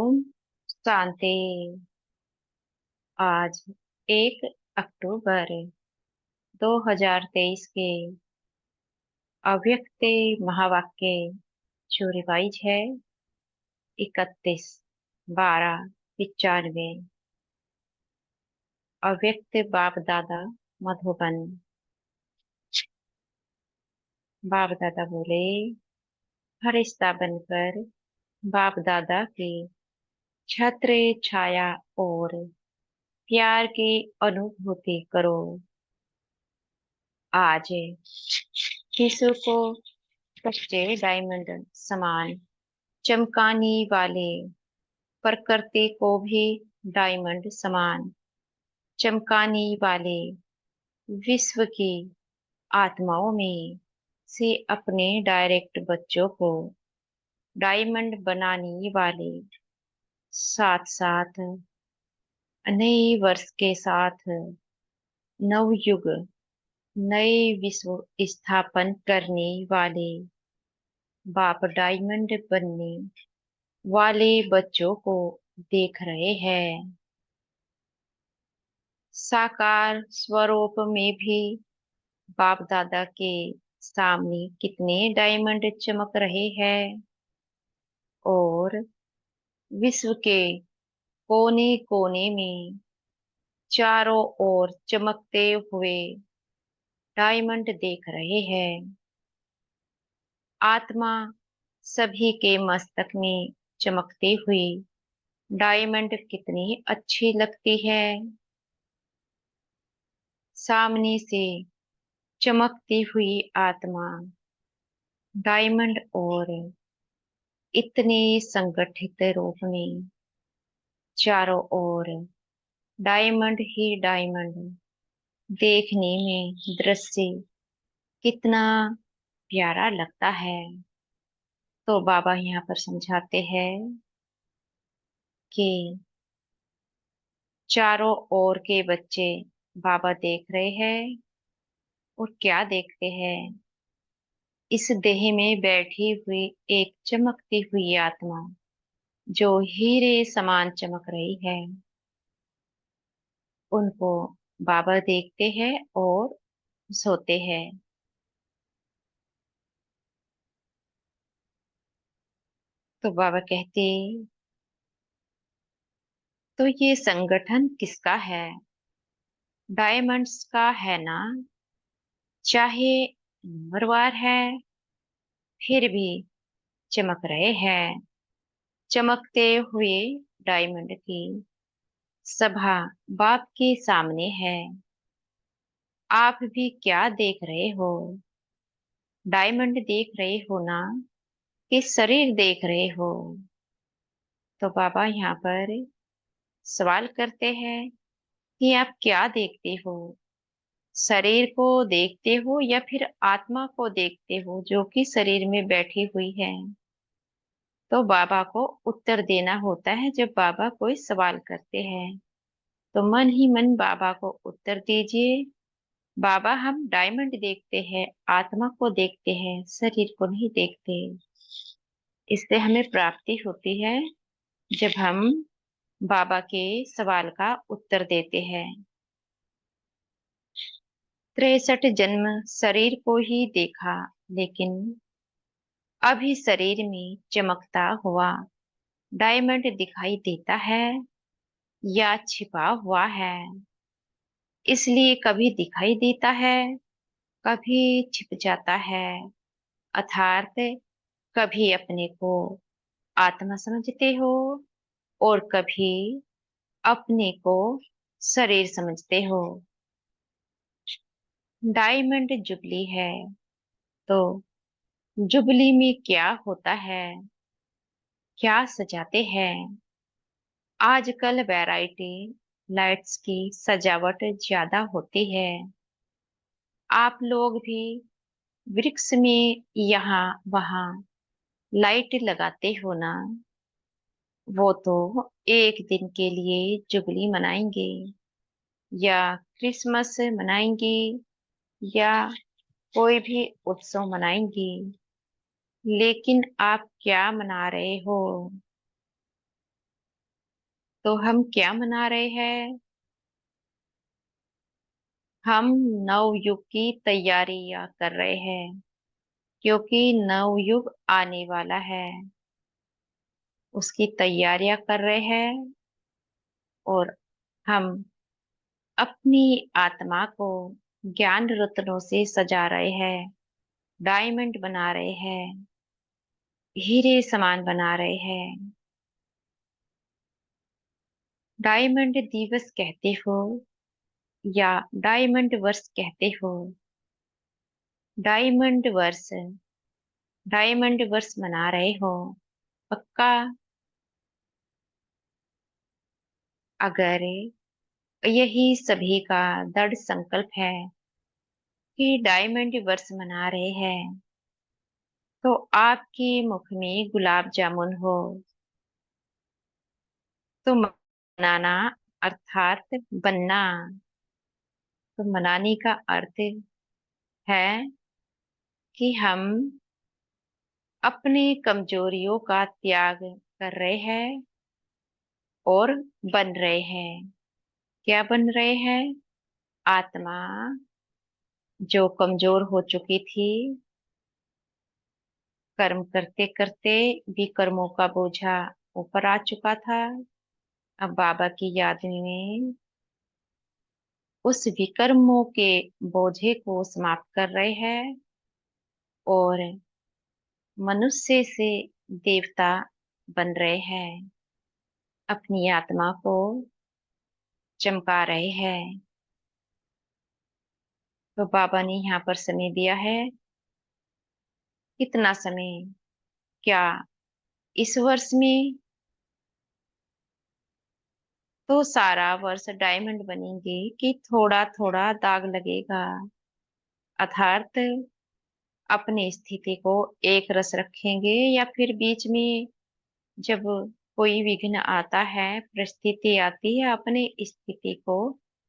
ओम शांति। आज 1 अक्टूबर 2023 के अव्यक्त महावाक्य जो रिवाइज है 31/12/95। अव्यक्त बाप दादा मधुबन। बाप दादा बोले, फरिश्ता बनकर बाप दादा की छत्र छाया और प्यार की अनुभूति करो। आज शिशु को कच्चे डायमंड समान चमकाने वाले प्रकृति को भी डायमंड समान चमकाने वाले विश्व की आत्माओं में से अपने डायरेक्ट बच्चों को डायमंड बनाने वाले साथ साथ नए वर्ष के साथ नवयुग नए विश्व स्थापन करने वाले बाप डायमंड बनने वाले बच्चों को देख रहे हैं। साकार स्वरूप में भी बाप दादा के सामने कितने डायमंड चमक रहे हैं और विश्व के कोने कोने में चारों ओर चमकते हुए डायमंड देख रहे हैं। आत्मा सभी के मस्तक में चमकती हुई डायमंड कितनी अच्छी लगती है। सामने से चमकती हुई आत्मा डायमंड और इतने संगठित रूप में चारों ओर डायमंड ही डायमंड देखने में दृश्य कितना प्यारा लगता है। तो बाबा यहाँ पर समझाते हैं कि चारों ओर के बच्चे बाबा देख रहे हैं और क्या देखते हैं, इस देह में बैठी हुई एक चमकती हुई आत्मा जो हीरे समान चमक रही है, उनको बाबा देखते हैं और सोते हैं। तो बाबा कहते, तो ये संगठन किसका है? डायमंड्स का है ना। चाहे नंबरवार है फिर भी चमक रहे हैं। चमकते हुए डायमंड की सभा बाप के सामने है। आप भी क्या देख रहे हो? डायमंड देख रहे हो ना, कि शरीर देख रहे हो? तो बाबा यहाँ पर सवाल करते हैं कि आप क्या देखते हो? शरीर को देखते हो या फिर आत्मा को देखते हो जो कि शरीर में बैठी हुई है? तो बाबा को उत्तर देना होता है जब बाबा कोई सवाल करते हैं। तो मन ही मन बाबा को उत्तर दीजिए, बाबा हम डायमंड देखते हैं, आत्मा को देखते हैं, शरीर को नहीं देखते। इससे हमें प्राप्ति होती है जब हम बाबा के सवाल का उत्तर देते हैं। 63 जन्म शरीर को ही देखा, लेकिन अभी शरीर में चमकता हुआ डायमंड दिखाई देता है या छिपा हुआ है। इसलिए कभी दिखाई देता है, कभी छिप जाता है। अर्थात कभी अपने को आत्मा समझते हो और कभी अपने को शरीर समझते हो। डायमंड जुबली है, तो जुबली में क्या होता है, क्या सजाते हैं? आजकल वैरायटी लाइट्स की सजावट ज्यादा होती है। आप लोग भी वृक्ष में यहाँ वहाँ लाइट लगाते हो ना। वो तो एक दिन के लिए जुबली मनाएंगे या क्रिसमस मनाएंगे या कोई भी उत्सव मनाएंगे, लेकिन आप क्या मना रहे हो? तो हम क्या मना रहे हैं? हम नवयुग की तैयारियां कर रहे हैं, क्योंकि नवयुग आने वाला है। उसकी तैयारियां कर रहे हैं। और हम अपनी आत्मा को ज्ञान रत्नों से सजा रहे हैं, डायमंड बना रहे हैं, हीरे समान बना रहे हैं। डायमंड दिवस कहते हो या डायमंड वर्ष कहते हो? डायमंड वर्ष, डायमंड वर्ष मना रहे हो पक्का? अगर यही सभी का दृढ़ संकल्प है कि डायमंड वर्ष मना रहे हैं, तो आपके मुख में गुलाब जामुन हो तो मनाना अर्थात बनना। तो मनाने का अर्थ है कि हम अपनी कमजोरियों का त्याग कर रहे हैं और बन रहे हैं। क्या बन रहे हैं? आत्मा जो कमजोर हो चुकी थी, कर्म करते करते भी कर्मों का बोझा ऊपर आ चुका था। अब बाबा की याद में उस विकर्मों के बोझे को समाप्त कर रहे हैं और मनुष्य से देवता बन रहे हैं। अपनी आत्मा को चमका रहे हैं। तो बाबा ने यहाँ पर समय दिया है। कितना समय? क्या इस वर्ष में? तो सारा वर्ष डायमंड बनेंगे कि थोड़ा थोड़ा दाग लगेगा? अर्थात अपनी स्थिति को एक रस रखेंगे या फिर बीच में जब कोई विघ्न आता है, परिस्थिति आती है, अपने स्थिति को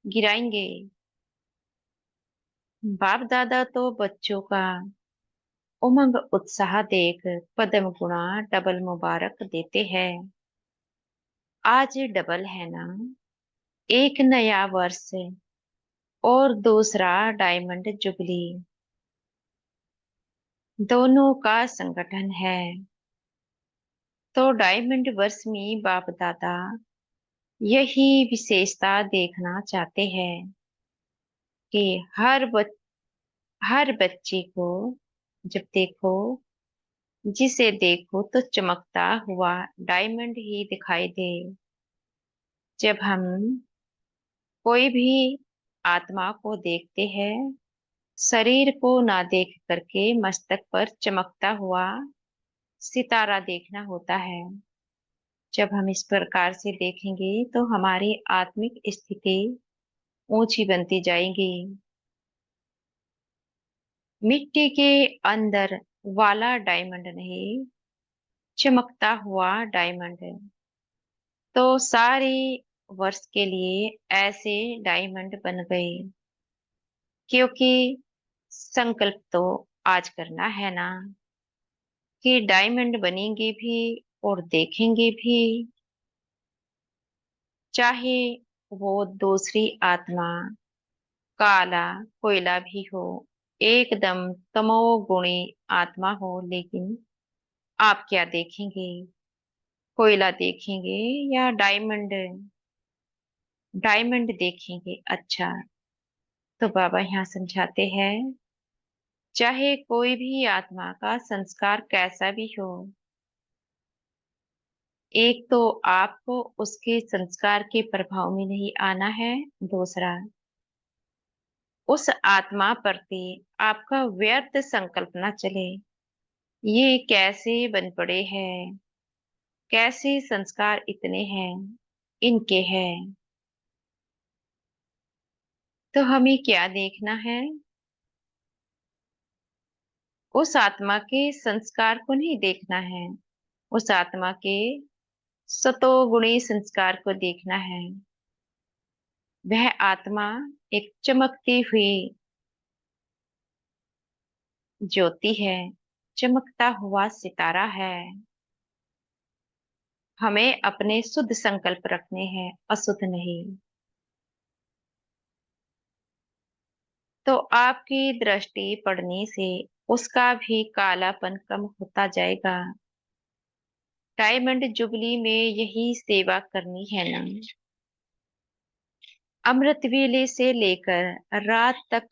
गिराएंगे? बाप दादा तो बच्चों का उमंग उत्साह देख पद्म गुणा डबल मुबारक देते हैं। आज डबल है ना? एक नया वर्ष और दूसरा डायमंड जुबली, दोनों का संगठन है। तो डायमंड वर्ष में बाप दादा यही विशेषता देखना चाहते हैं कि हर बच्चे को जब देखो, जिसे देखो तो चमकता हुआ डायमंड ही दिखाई दे। जब हम कोई भी आत्मा को देखते हैं, शरीर को ना देख करके मस्तक पर चमकता हुआ सितारा देखना होता है। जब हम इस प्रकार से देखेंगे तो हमारी आत्मिक स्थिति ऊंची बनती जाएगी। मिट्टी के अंदर वाला डायमंड नहीं, चमकता हुआ डायमंड है। तो सारे वर्ष के लिए ऐसे डायमंड बन गए, क्योंकि संकल्प तो आज करना है ना कि डायमंड बनेंगे भी और देखेंगे भी। चाहे वो दूसरी आत्मा काला कोयला भी हो, एकदम तमोगुणी आत्मा हो, लेकिन आप क्या देखेंगे? कोयला देखेंगे या डायमंड? डायमंड देखेंगे। अच्छा, तो बाबा यहाँ समझाते हैं, चाहे कोई भी आत्मा का संस्कार कैसा भी हो, एक तो आपको उसके संस्कार के प्रभाव में नहीं आना है। दूसरा, उस आत्मा प्रति आपका व्यर्थ संकल्प न चले। ये कैसे बन पड़े हैं, कैसे संस्कार इतने हैं, इनके हैं। तो हमें क्या देखना है? उस आत्मा के संस्कार को नहीं देखना है, उस आत्मा के सतोगुणी संस्कार को देखना है। वह आत्मा एक चमकती हुई ज्योति है, चमकता हुआ सितारा है। हमें अपने शुद्ध संकल्प रखने हैं, अशुद्ध नहीं। तो आपकी दृष्टि पड़ने से उसका भी कालापन कम होता जाएगा। डायमंड जुबली में यही सेवा करनी है ना। अमृत वेले से लेकर रात तक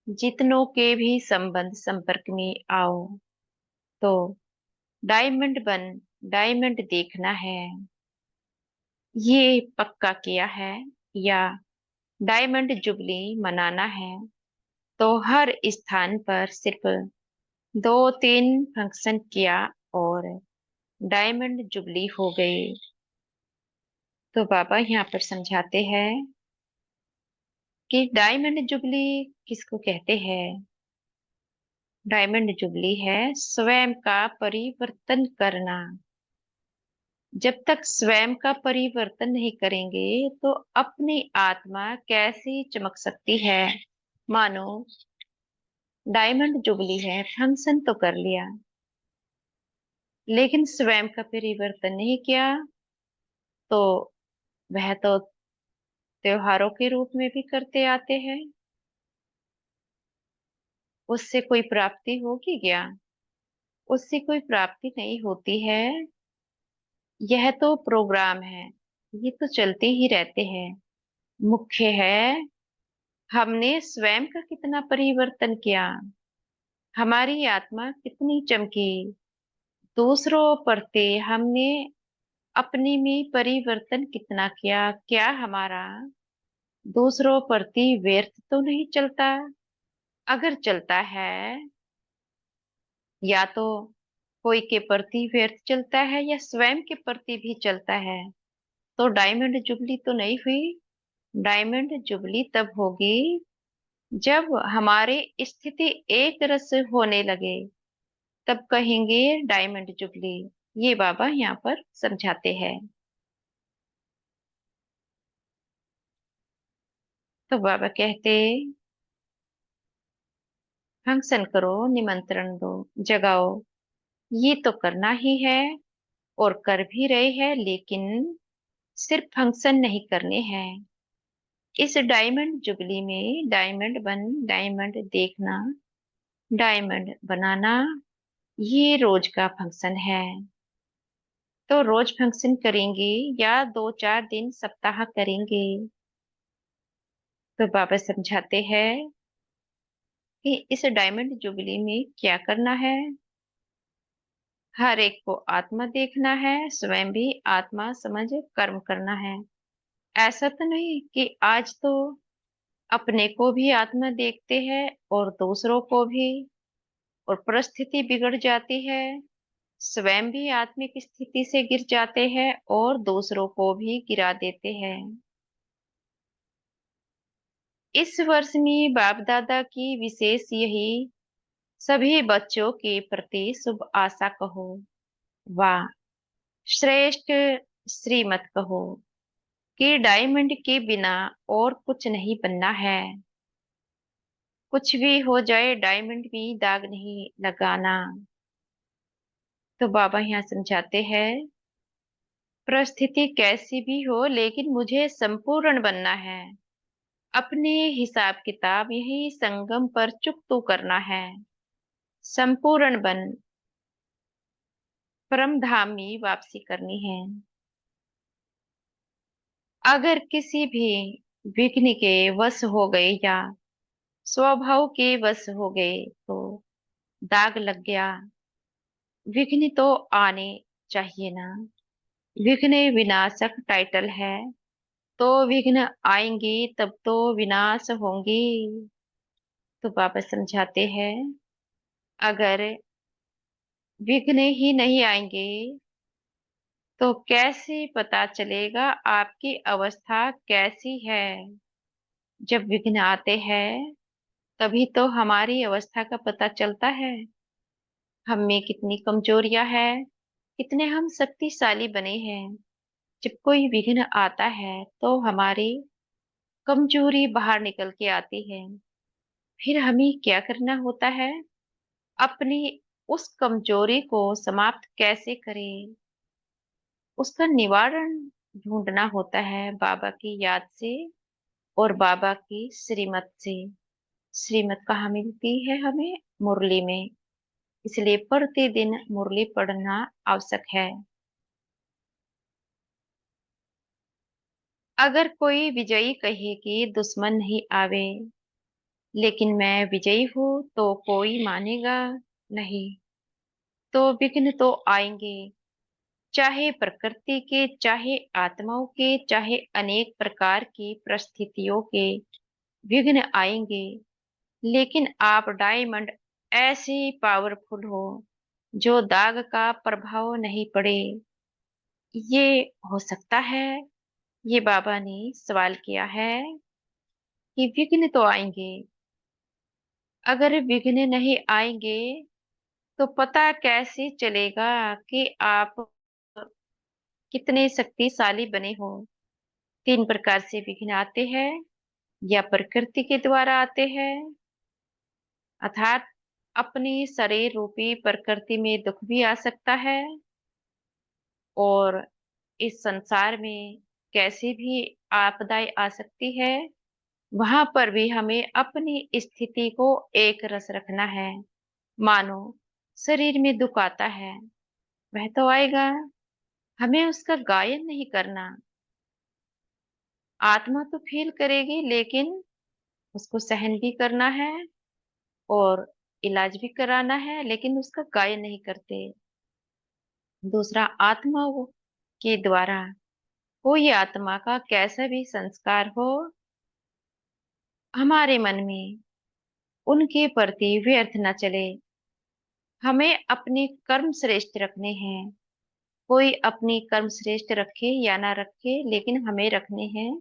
जितनों के भी संबंध संपर्क में आओ, तो डायमंड बन डायमंड देखना है, ये पक्का किया है। या डायमंड जुबली मनाना है, तो हर स्थान पर सिर्फ 2-3 फंक्शन किया और डायमंड जुबली हो गई। तो बाबा यहाँ पर समझाते हैं कि डायमंड जुबली किसको कहते हैं। डायमंड जुबली है स्वयं का परिवर्तन करना। जब तक स्वयं का परिवर्तन नहीं करेंगे तो अपनी आत्मा कैसी चमक सकती है। मानो डायमंड जुबली है, फंक्शन तो कर लिया, लेकिन स्वयं का परिवर्तन नहीं किया, तो वह तो त्योहारों के रूप में भी करते आते हैं। उससे कोई प्राप्ति होगी क्या? उससे कोई प्राप्ति नहीं होती है। यह तो प्रोग्राम है, ये तो चलते ही रहते हैं। मुख्य है हमने स्वयं का कितना परिवर्तन किया, हमारी आत्मा कितनी चमकी, दूसरों प्रति हमने अपने में परिवर्तन कितना किया, क्या हमारा दूसरों प्रति व्यर्थ तो नहीं चलता। अगर चलता है, या तो कोई के प्रति व्यर्थ चलता है या स्वयं के प्रति भी चलता है, तो डायमंड जुबली तो नहीं हुई। डायमंड जुबली तब होगी जब हमारी स्थिति एक रस होने लगे, तब कहेंगे डायमंड जुबली। ये बाबा यहाँ पर समझाते हैं। तो बाबा कहते फंक्शन करो, निमंत्रण दो, जगाओ, ये तो करना ही है और कर भी रहे हैं, लेकिन सिर्फ फंक्शन नहीं करने हैं। इस डायमंड जुबली में डायमंड बन डायमंड देखना, डायमंड बनाना, ये रोज का फंक्शन है। तो रोज फंक्शन करेंगे या 2-4 दिन सप्ताह करेंगे। तो बाबा समझाते हैं कि इस डायमंड जुबली में क्या करना है। हर एक को आत्मा देखना है, स्वयं भी आत्मा समझ कर्म करना है। ऐसा तो नहीं कि आज तो अपने को भी आत्मा देखते हैं और दूसरों को भी, और परिस्थिति बिगड़ जाती है, स्वयं भी आत्मिक स्थिति से गिर जाते हैं और दूसरों को भी गिरा देते हैं। इस वर्ष में बाप दादा की विशेष यही सभी बच्चों के प्रति शुभ आशा कहो, वाह श्रेष्ठ श्रीमत कहो कि डायमंड के बिना और कुछ नहीं बनना है। कुछ भी हो जाए डायमंड में दाग नहीं लगाना। तो बाबा यहाँ समझाते हैं परिस्थिति कैसी भी हो, लेकिन मुझे संपूर्ण बनना है। अपने हिसाब किताब यही संगम पर चुकतू करना है। संपूर्ण बन परम धाम में वापसी करनी है। अगर किसी भी विघ्न के वश हो गए या स्वभाव के वश हो गए तो दाग लग गया। विघ्न तो आने चाहिए ना। विघ्न विनाशक टाइटल है, तो विघ्न आएंगे तब तो विनाश होंगे। तो बाबा समझाते हैं अगर विघ्न ही नहीं आएंगे तो कैसे पता चलेगा आपकी अवस्था कैसी है। जब विघ्न आते हैं तभी तो हमारी अवस्था का पता चलता है। हम में कितनी कमजोरियां हैं, कितने हम शक्तिशाली बने हैं। जब कोई विघ्न आता है तो हमारी कमजोरी बाहर निकल के आती है। फिर हमें क्या करना होता है, अपनी उस कमजोरी को समाप्त कैसे करें। उसका निवारण ढूंढना होता है बाबा की याद से और बाबा की श्रीमत से। श्रीमत कहाँ मिलती है हमें? मुरली में। इसलिए प्रतिदिन मुरली पढ़ना आवश्यक है। अगर कोई विजयी कहे कि दुश्मन नहीं आवे, लेकिन मैं विजयी हूं, तो कोई मानेगा नहीं। तो विघ्न तो आएंगे, चाहे प्रकृति के, चाहे आत्माओं के, चाहे अनेक प्रकार की परिस्थितियों के विघ्न आएंगे। लेकिन आप डायमंड ऐसे पावरफुल हो जो दाग का प्रभाव नहीं पड़े। ये हो सकता है? ये बाबा ने सवाल किया है कि विघ्न तो आएंगे। अगर विघ्न नहीं आएंगे तो पता कैसे चलेगा कि आप कितने शक्तिशाली बने हो? 3 प्रकार से विघ्न आते हैं, या प्रकृति के द्वारा आते हैं, अर्थात अपनी शरीर रूपी प्रकृति में दुख भी आ सकता है, और इस संसार में कैसी भी आपदाएं आ सकती है, वहां पर भी हमें अपनी स्थिति को एक रस रखना है। मानो शरीर में दुख आता है, वह तो आएगा, हमें उसका गायन नहीं करना। आत्मा तो फील करेगी, लेकिन उसको सहन भी करना है और इलाज भी कराना है, लेकिन उसका गायन नहीं करते। दूसरा, आत्मा के द्वारा कोई आत्मा का कैसा भी संस्कार हो, हमारे मन में उनके प्रति व्यर्थ न चले। हमें अपने कर्म श्रेष्ठ रखने हैं। कोई अपनी कर्म श्रेष्ठ रखे या ना रखे, लेकिन हमें रखने हैं,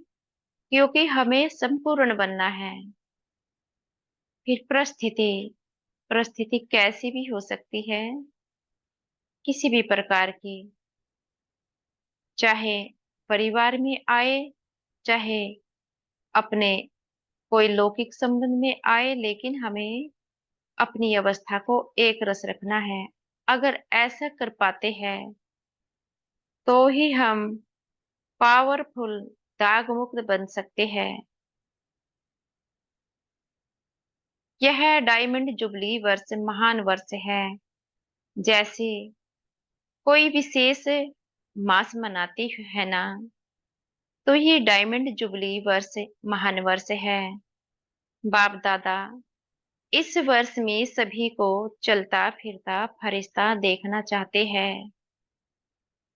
क्योंकि हमें संपूर्ण बनना है। फिर परिस्थिति, परिस्थिति कैसी भी हो सकती है, किसी भी प्रकार की, चाहे परिवार में आए, चाहे अपने कोई लौकिक संबंध में आए, लेकिन हमें अपनी अवस्था को एक रस रखना है। अगर ऐसा कर पाते हैं तो ही हम पावरफुल दाग मुक्त बन सकते हैं। यह डायमंड जुबली वर्ष महान वर्ष है। जैसे कोई विशेष मास मनाती है ना, तो ये डायमंड जुबली वर्ष महान वर्ष है। बाप दादा इस वर्ष में सभी को चलता फिरता फरिश्ता देखना चाहते हैं।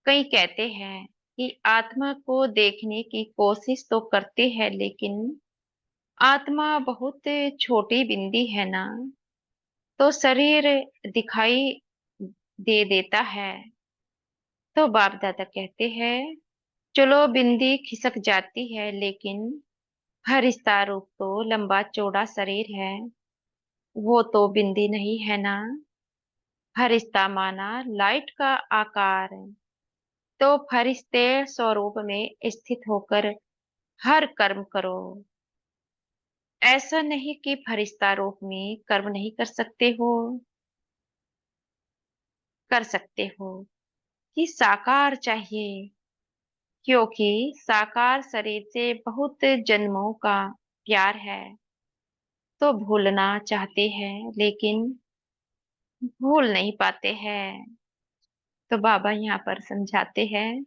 कई कहते हैं कि आत्मा को देखने की कोशिश तो करते हैं, लेकिन आत्मा बहुत छोटी बिंदी है ना, तो शरीर दिखाई दे देता है। तो बाप दादा कहते हैं, चलो बिंदी खिसक जाती है, लेकिन फरिश्ता रूप तो लंबा चौड़ा शरीर है, वो तो बिंदी नहीं है ना। फरिश्ता माना लाइट का आकार, तो फरिश्ते स्वरूप में स्थित होकर हर कर्म करो। ऐसा नहीं कि फरिश्ता रूप में कर्म नहीं कर सकते हो, कर सकते हो। कि साकार चाहिए, क्योंकि साकार शरीर से बहुत जन्मों का प्यार है, तो भूलना चाहते हैं, लेकिन भूल नहीं पाते हैं। तो बाबा यहाँ पर समझाते हैं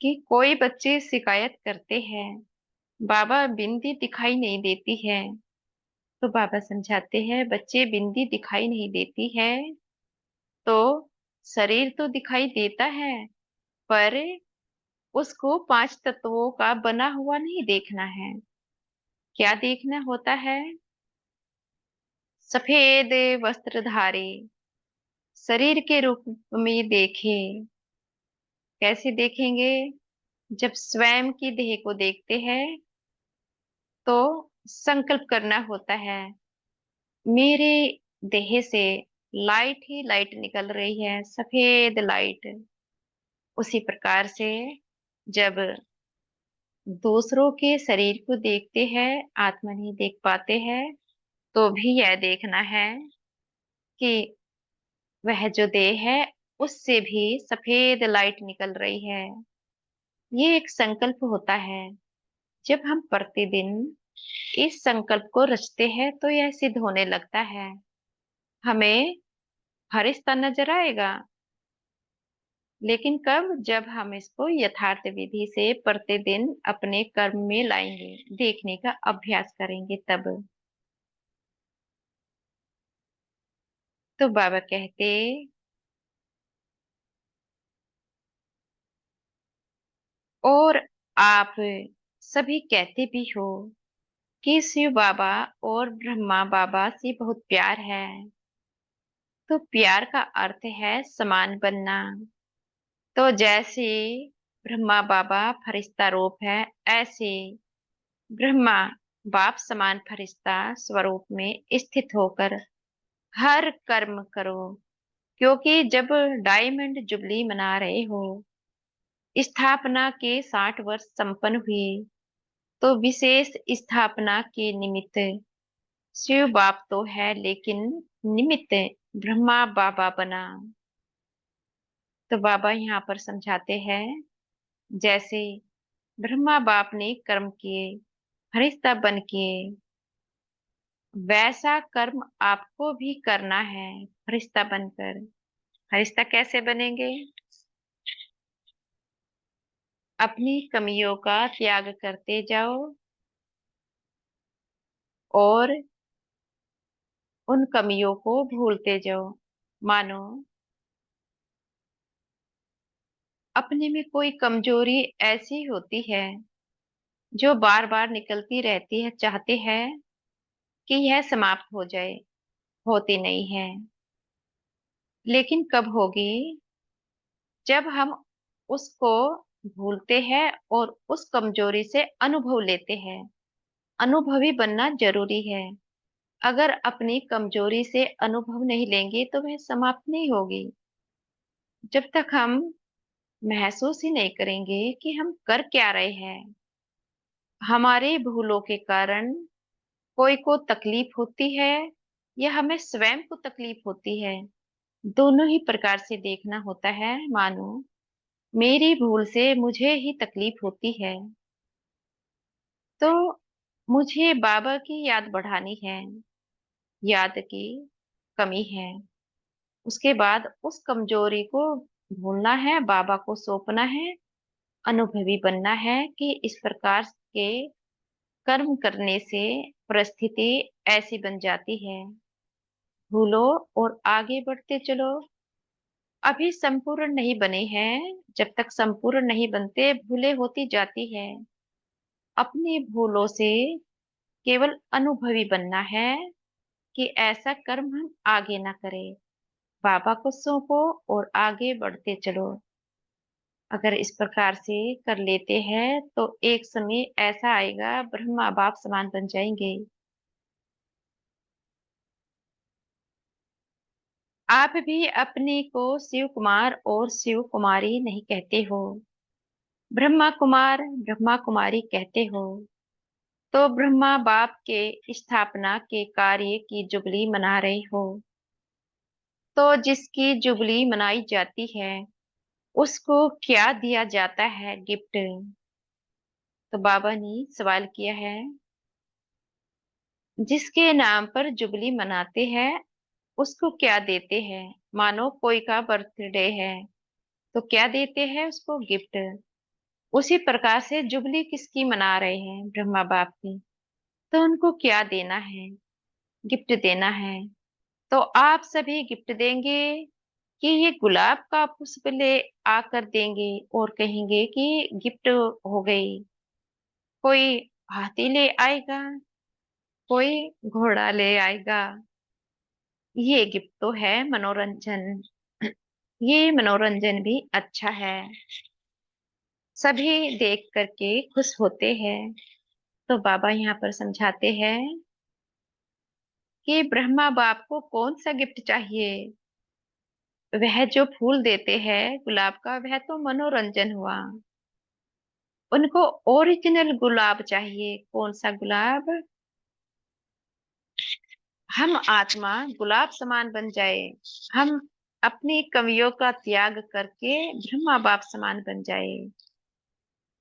कि कोई बच्चे शिकायत करते हैं, बाबा बिंदी दिखाई नहीं देती है। तो बाबा समझाते हैं, बच्चे बिंदी दिखाई नहीं देती है, तो शरीर तो दिखाई देता है, पर उसको 5 तत्वों का बना हुआ नहीं देखना है। क्या देखना होता है? सफेद वस्त्रधारी शरीर के रूप में देखे। कैसे देखेंगे? जब स्वयं की देह को देखते हैं, तो संकल्प करना होता है, मेरे देह से लाइट ही लाइट निकल रही है, सफेद लाइट। उसी प्रकार से जब दूसरों के शरीर को देखते हैं, आत्मा नहीं देख पाते हैं, तो भी यह देखना है कि वह जो देह है, उससे भी सफेद लाइट निकल रही है। ये एक संकल्प होता है। जब हम प्रतिदिन इस संकल्प को रचते हैं तो यह सिद्ध होने लगता है। हमें फरिश्ता नजर आएगा, लेकिन कब? जब हम इसको यथार्थ विधि से प्रतिदिन अपने कर्म में लाएंगे, देखने का अभ्यास करेंगे तब। तो बाबा कहते, और आप सभी कहते भी हो कि शिव बाबा और ब्रह्मा बाबा से बहुत प्यार है। तो प्यार का अर्थ है समान बनना। तो जैसे ब्रह्मा बाबा फरिश्ता रूप है, ऐसे ब्रह्मा बाप समान फरिश्ता स्वरूप में स्थित होकर हर कर्म करो। क्योंकि जब डायमंड जुबली मना रहे हो, स्थापना के 60 वर्ष संपन्न हुए, तो विशेष स्थापना के निमित्त शिव बाप तो है, लेकिन निमित्त ब्रह्मा बाबा बना। तो बाबा यहाँ पर समझाते हैं, जैसे ब्रह्मा बाप ने कर्म किए, फरिश्ता बन किए, वैसा कर्म आपको भी करना है फरिश्ता बनकर। फरिश्ता कैसे बनेंगे? अपनी कमियों का त्याग करते जाओ और उन कमियों को भूलते जाओ। मानो अपने में कोई कमजोरी ऐसी होती है जो बार बार निकलती रहती है, चाहते हैं कि यह समाप्त हो जाए, होती नहीं है। लेकिन कब होगी? जब हम उसको भूलते हैं और उस कमजोरी से अनुभव लेते हैं। अनुभवी बनना जरूरी है। अगर अपनी कमजोरी से अनुभव नहीं लेंगे तो वह समाप्त नहीं होगी। जब तक हम महसूस ही नहीं करेंगे कि हम कर क्या रहे हैं, हमारे भूलों के कारण कोई को तकलीफ होती है या हमें स्वयं को तकलीफ होती है, दोनों ही प्रकार से देखना होता है। मानो मेरी भूल से मुझे ही तकलीफ होती है, तो मुझे बाबा की याद बढ़ानी है। याद की कमी है, उसके बाद उस कमजोरी को भूलना है, बाबा को सौंपना है, अनुभवी बनना है कि इस प्रकार के कर्म करने से परिस्थिति ऐसी बन जाती है। भूलो और आगे बढ़ते चलो। अभी संपूर्ण नहीं बने हैं, जब तक संपूर्ण नहीं बनते भूले होती जाती है। अपनी भूलों से केवल अनुभवी बनना है कि ऐसा कर्म हम आगे ना करें। बाबा को सौंपो और आगे बढ़ते चलो। अगर इस प्रकार से कर लेते हैं तो एक समय ऐसा आएगा, ब्रह्मा बाप समान बन जाएंगे। आप भी अपने को शिव कुमार और शिव कुमारी नहीं कहते हो, ब्रह्मा कुमार ब्रह्मा कुमारी कहते हो। तो ब्रह्मा बाप के स्थापना के कार्य की जुबली मना रहे हो। तो जिसकी जुबली मनाई जाती है उसको क्या दिया जाता है? गिफ्ट। तो बाबा ने सवाल किया है, जिसके नाम पर जुबली मनाते हैं उसको क्या देते हैं? मानो कोई का बर्थडे है तो क्या देते हैं उसको? गिफ्ट। उसी प्रकार से जुबली किसकी मना रहे हैं? ब्रह्मा बाप की। तो उनको क्या देना है? गिफ्ट देना है। तो आप सभी गिफ्ट देंगे कि ये गुलाब का पुष्प ले आकर देंगे और कहेंगे कि गिफ्ट हो गई? कोई हाथी ले आएगा, कोई घोड़ा ले आएगा। ये गिफ्ट तो है मनोरंजन। ये मनोरंजन भी अच्छा है, सभी देख करके खुश होते हैं। तो बाबा यहाँ पर समझाते हैं कि ब्रह्मा बाप को कौन सा गिफ्ट चाहिए? वह जो फूल देते हैं गुलाब का, वह तो मनोरंजन हुआ। उनको ओरिजिनल गुलाब चाहिए। कौन सा गुलाब? हम आत्मा गुलाब समान बन जाए, हम अपनी कमियों का त्याग करके ब्रह्मा बाप समान बन जाए।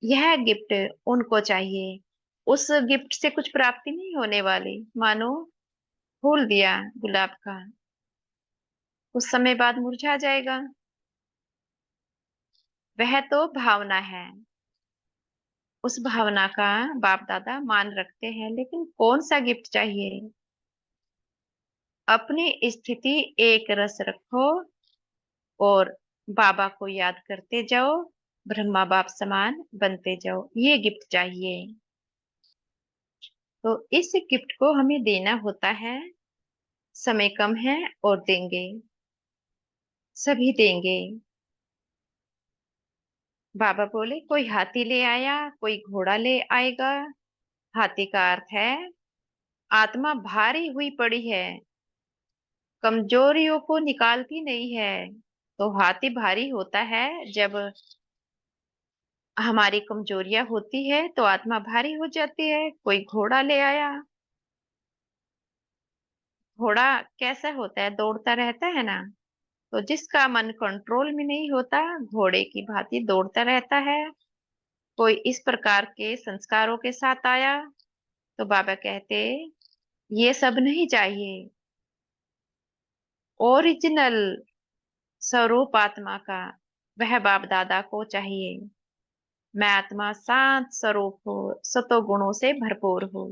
यह गिफ्ट उनको चाहिए। उस गिफ्ट से कुछ प्राप्ति नहीं होने वाली, मानो फूल दिया गुलाब का, कुछ समय बाद मुरझा जाएगा। वह तो भावना है, उस भावना का बाप दादा मान रखते हैं, लेकिन कौन सा गिफ्ट चाहिए? अपनी स्थिति एक रस रखो और बाबा को याद करते जाओ, ब्रह्मा बाप समान बनते जाओ, ये गिफ्ट चाहिए। तो इस गिफ्ट को हमें देना होता है। समय कम है और देंगे, सभी देंगे। बाबा बोले कोई हाथी ले आया, कोई घोड़ा ले आएगा। हाथी का अर्थ है आत्मा भारी हुई पड़ी है, कमजोरियों को निकालती नहीं है। तो हाथी भारी होता है जब हमारी कमजोरियां होती है, तो आत्मा भारी हो जाती है। कोई घोड़ा ले आया। घोड़ा कैसा होता है? दौड़ता रहता है ना। तो जिसका मन कंट्रोल में नहीं होता, घोड़े की भांति दौड़ता रहता है। कोई इस प्रकार के संस्कारों के साथ आया, तो बाबा कहते ये सब नहीं चाहिए। ओरिजिनल स्वरूप आत्मा का, वह बाप दादा को चाहिए। मैं आत्मा शांत स्वरूप हो, सतो गुणों से भरपूर हो।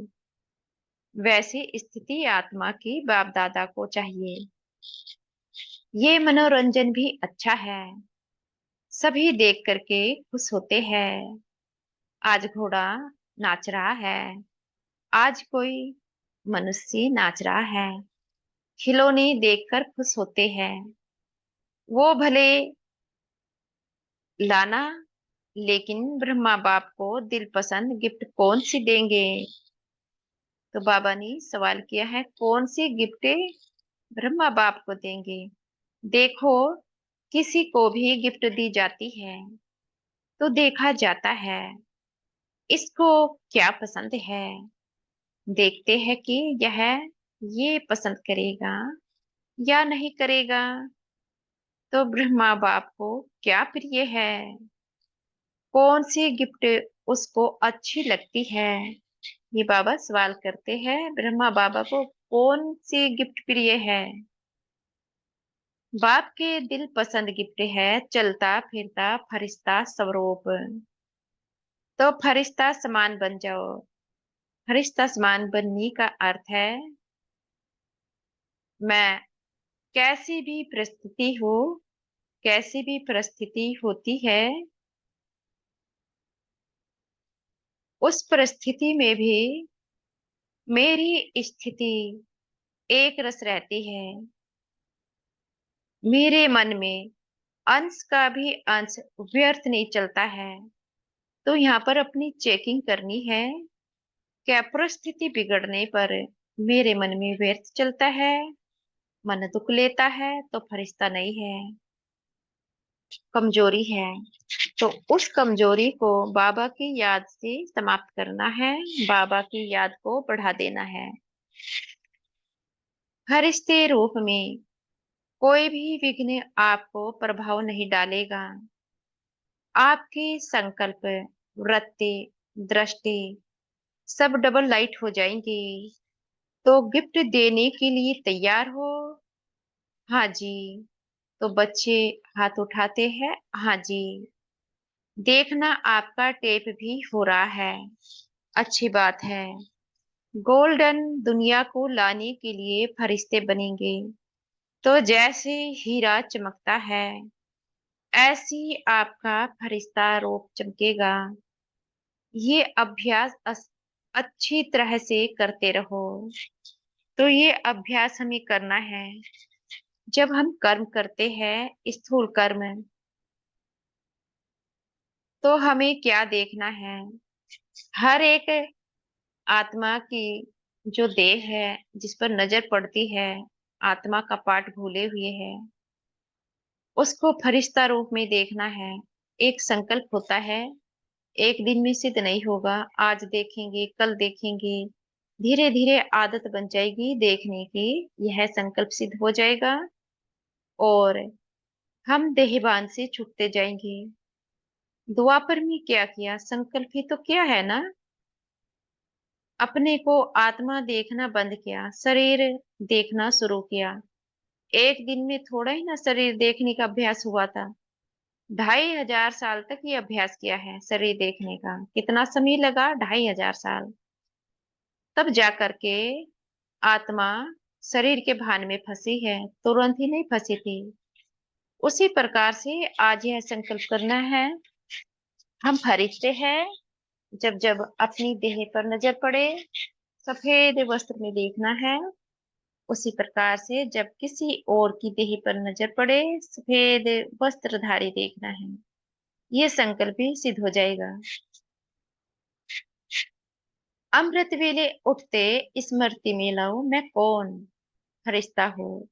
वैसी स्थिति आत्मा की बाप दादा को चाहिए। ये मनोरंजन भी अच्छा है, सभी देख करके खुश होते हैं। आज घोड़ा नाच रहा है, आज कोई मनुष्य नाच रहा है। खिलौने देखकर खुश होते हैं। वो भले लाना, लेकिन ब्रह्मा बाप को दिल पसंद गिफ्ट कौन सी देंगे? तो बाबा ने सवाल किया है, कौन सी गिफ्ट ब्रह्मा बाप को देंगे? देखो, किसी को भी गिफ्ट दी जाती है तो देखा जाता है इसको क्या पसंद है। देखते हैं कि यह ये पसंद करेगा या नहीं करेगा। तो ब्रह्मा बाप को क्या प्रिय है, कौन सी गिफ्ट उसको अच्छी लगती है, ये बाबा सवाल करते हैं। ब्रह्मा बाबा को कौन सी गिफ्ट प्रिय है? बाप के दिल पसंद गिफ्ट है चलता फिरता फरिश्ता स्वरूप। तो फरिश्ता समान बन जाओ। फरिश्ता समान बनने का अर्थ है मैं कैसी भी परिस्थिति हो, कैसी भी परिस्थिति होती है, उस परिस्थिति में भी मेरी स्थिति एक रस रहती है। मेरे मन में अंश का भी अंश व्यर्थ नहीं चलता है। तो यहाँ पर अपनी चेकिंग करनी है। क्या परिस्थिति बिगड़ने पर मेरे मन में व्यर्थ चलता है, मन दुख लेता है, तो फरिश्ता नहीं है, कमजोरी है। तो उस कमजोरी को बाबा की याद से समाप्त करना है, बाबा की याद को बढ़ा देना है। फरिश्ते रूप में कोई भी विघ्न आपको प्रभाव नहीं डालेगा। आपकी संकल्प, वृत्ति, दृष्टि सब डबल लाइट हो जाएंगी। तो गिफ्ट देने के लिए तैयार हो? हाँ जी। तो बच्चे हाथ उठाते हैं, हाँ जी। देखना आपका टेप भी हो रहा है, अच्छी बात है। गोल्डन दुनिया को लाने के लिए फरिश्ते बनेंगे। तो जैसे हीरा चमकता है, ऐसी आपका फरिश्ता रूप चमकेगा। ये अभ्यास अच्छी तरह से करते रहो। तो ये अभ्यास हमें करना है। जब हम कर्म करते हैं, स्थूल कर्म, तो हमें क्या देखना है? हर एक आत्मा की जो देह है, जिस पर नजर पड़ती है, आत्मा का पार्ट भूले हुए है, उसको फरिश्ता रूप में देखना है। एक संकल्प होता है, एक दिन में सिद्ध नहीं होगा। आज देखेंगे, कल देखेंगे, धीरे धीरे आदत बन जाएगी देखने की। यह संकल्प सिद्ध हो जाएगा और हम देहभान से छूटते जाएंगे। द्वापर में क्या किया, संकल्प ही तो किया है ना। अपने को आत्मा देखना बंद किया, शरीर देखना शुरू किया। एक दिन में थोड़ा ही ना शरीर देखने का अभ्यास हुआ था। 2500 साल तक ये अभ्यास किया है शरीर देखने का। कितना समय लगा, 2500 साल। तब जा करके आत्मा शरीर के भान में फंसी है, तुरंत ही नहीं फंसी थी। उसी प्रकार से आज यह संकल्प करना है, हम फरिश्ते हैं। जब जब अपनी देह पर नजर पड़े, सफेद वस्त्र में देखना है। उसी प्रकार से जब किसी और की देह पर नजर पड़े, सफेद वस्त्रधारी देखना है। ये संकल्प भी सिद्ध हो जाएगा। अमृत वेले उठते स्मृति में लाओ, मैं कौन फरिश्ता हूँ।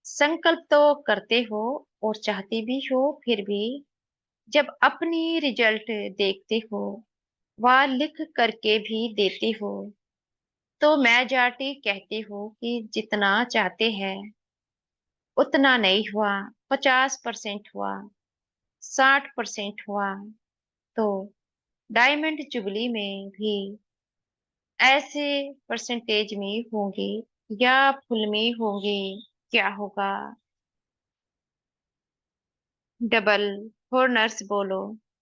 संकल्प तो करते हो और चाहते भी हो, फिर भी जब अपनी रिजल्ट देखते हो, वह लिख करके भी देते हो, तो मैं जाटी कहती हूँ कि जितना चाहते हैं उतना नहीं हुआ। 50% हुआ, 60% हुआ। तो डायमंड जुबली में भी ऐसे परसेंटेज में होंगे या फुल में होंगे, क्या होगा। डबल हॉर्नर्स बोलो,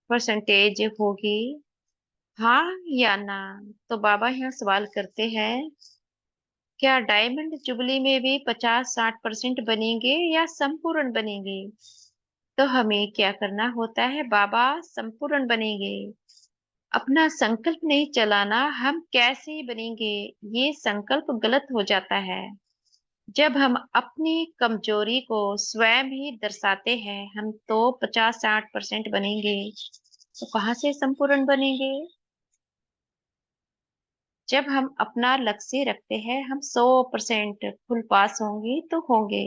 परसेंटेज होगी हाँ या ना। तो बाबा यहाँ सवाल करते हैं, क्या डायमंड जुबली में भी 50-60% बनेंगे या संपूर्ण बनेंगे। तो हमें क्या करना होता है, बाबा संपूर्ण बनेंगे। अपना संकल्प नहीं चलाना, हम कैसे बनेंगे। ये संकल्प गलत हो जाता है जब हम अपनी कमजोरी को स्वयं ही दर्शाते हैं। हम तो 50-60% बनेंगे, तो कहाँ से संपूर्ण बनेंगे। जब हम अपना लक्ष्य रखते हैं, हम 100% फुल पास होंगे तो होंगे।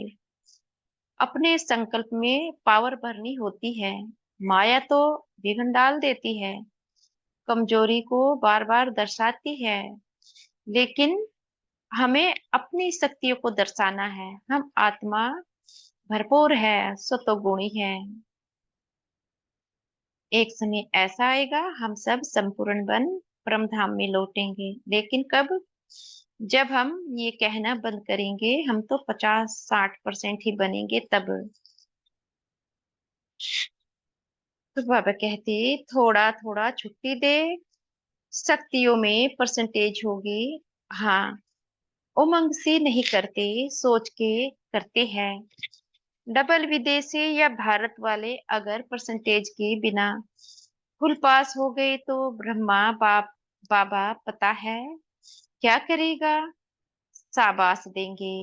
अपने संकल्प में पावर भरनी होती है। माया तो विघ्न डाल देती है, कमजोरी को बार बार दर्शाती है, लेकिन हमें अपनी शक्तियों को दर्शाना है। हम आत्मा भरपूर है, सतोगुणी है। एक समय ऐसा आएगा, हम सब संपूर्ण बन परम धाम में लौटेंगे। लेकिन कब, जब हम ये कहना बंद करेंगे हम तो 50-60% ही बनेंगे तब। तो बाबा कहते, थोड़ा थोड़ा छुट्टी दे, शक्तियों में परसेंटेज होगी। हाँ, उमंग से नहीं करते, सोच के करते हैं। डबल विदेशी या भारत वाले अगर परसेंटेज के बिना फुल पास हो गए, तो ब्रह्मा बाबा पता है क्या करेगा, शाबाश देंगे।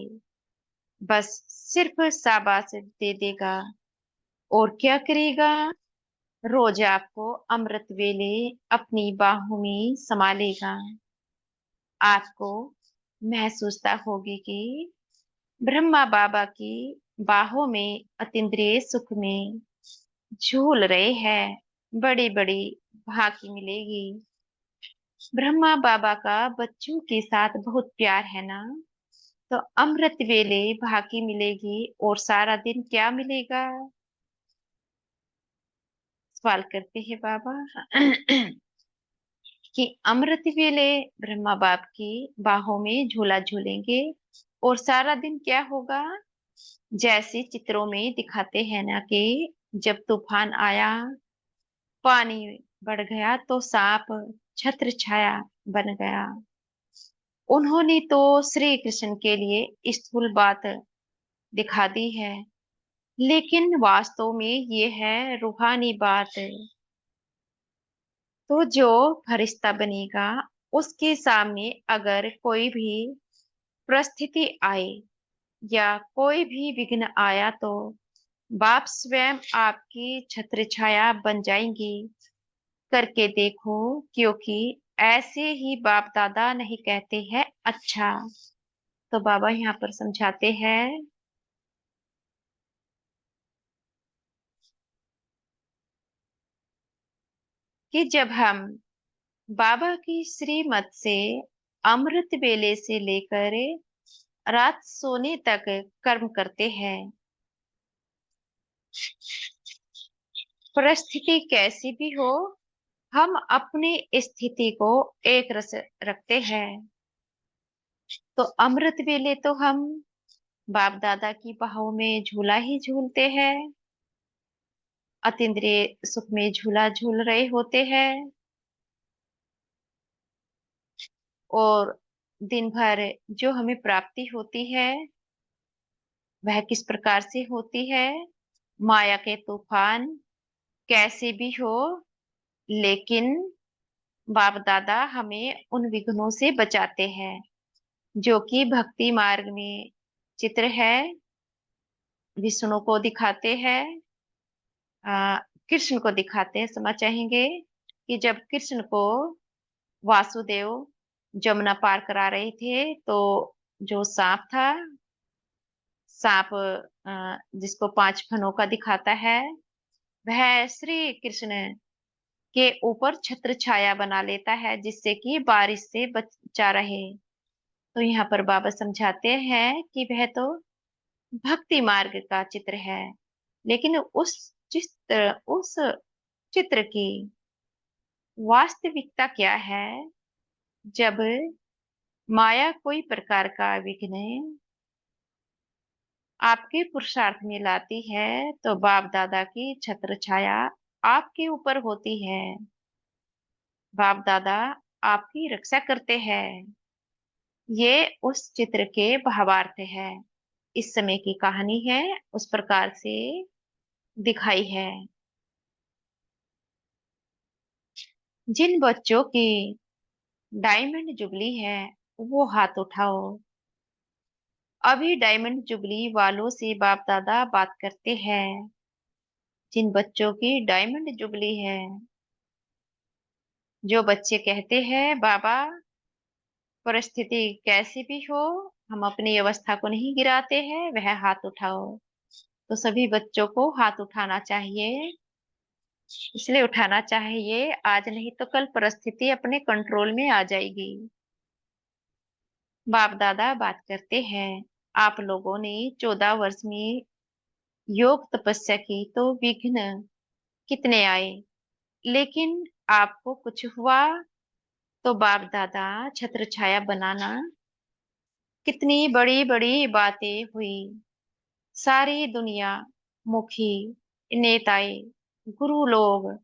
बस सिर्फ शाबाश दे देगा। और क्या करेगा, रोज आपको अमृत वेले अपनी बाहों में संभालेगा। आपको महसूसता होगी कि ब्रह्मा बाबा की बाहों में अतीन्द्रिय सुख में झूल रहे हैं। बड़ी बड़ी भाकी मिलेगी। ब्रह्मा बाबा का बच्चों के साथ बहुत प्यार है ना। तो अमृत वेले भाकी मिलेगी और सारा दिन क्या मिलेगा। सवाल करते हैं बाबा कि अमृत वेले ब्रह्मा बाप की बाहों में झूला झूलेंगे और सारा दिन क्या होगा। जैसे चित्रों में दिखाते हैं ना कि जब तूफान आया, पानी बढ़ गया, तो सांप छत्र छाया बन गया। उन्होंने तो श्री कृष्ण के लिए स्थूल बात दिखा दी है, लेकिन वास्तव में ये है रूहानी बात। तो जो फरिश्ता बनेगा, उसके सामने अगर कोई भी परिस्थिति आए या कोई भी विघ्न आया, तो बाप स्वयं आपकी छत्र छाया बन जाएंगी। करके देखो, क्योंकि ऐसे ही बाप दादा नहीं कहते हैं। अच्छा, तो बाबा यहाँ पर समझाते हैं कि जब हम बाबा की श्रीमत से अमृत वेले से लेकर रात सोने तक कर्म करते हैं, परिस्थिति कैसी भी हो, हम अपनी स्थिति को एक रस रखते हैं। तो अमृत वेले तो हम बाप दादा की बाहों में झूला ही झूलते हैं, अतीन्द्रिय सुख में झूला झूल रहे होते हैं। और दिन भर जो हमें प्राप्ति होती है वह किस प्रकार से होती है। माया के तूफान कैसे भी हो, लेकिन बाप दादा हमें उन विघ्नों से बचाते हैं, जो कि भक्ति मार्ग में चित्र है। विष्णु को दिखाते हैं, आ, कृष्ण को दिखाते हैं। क्षमा चाहेंगे कि जब कृष्ण को वासुदेव जमुना पार करा रहे थे, तो जो सांप था, सांप जिसको 5 फनों का दिखाता है, वह श्री कृष्ण के ऊपर छत्र छाया बना लेता है, जिससे कि बारिश से बचा रहे। तो यहाँ पर बाबा समझाते हैं कि वह तो भक्ति मार्ग का चित्र है, लेकिन उस चित्र की वास्तविकता क्या है। जब माया कोई प्रकार का विघ्न आपके पुरुषार्थ में लाती है, तो बाप दादा की छत्र छाया आपके ऊपर होती है। बाप दादा आपकी रक्षा करते हैं। ये उस चित्र के भावार्थ है। इस समय की कहानी है, उस प्रकार से दिखाई है। जिन बच्चों की डायमंड जुबली है, वो हाथ उठाओ। अभी डायमंड जुबली वालों से बाप दादा बात करते हैं। जिन बच्चों की डायमंड जुबली है, जो बच्चे कहते हैं बाबा परिस्थिति कैसी भी हो, हम अपनी अवस्था को नहीं गिराते हैं, वह हाथ उठाओ। तो सभी बच्चों को हाथ उठाना चाहिए। इसलिए उठाना चाहिए, आज नहीं तो कल परिस्थिति अपने कंट्रोल में आ जाएगी। बाप दादा बात करते हैं, आप लोगों ने 14 वर्ष में योग तपस्या की तो विघ्न कितने आए, लेकिन आपको कुछ हुआ। तो बाप दादा छत्र छाया बनाना, कितनी बड़ी बड़ी बातें हुई। सारी दुनिया, मुखी, नेताए, गुरु लोग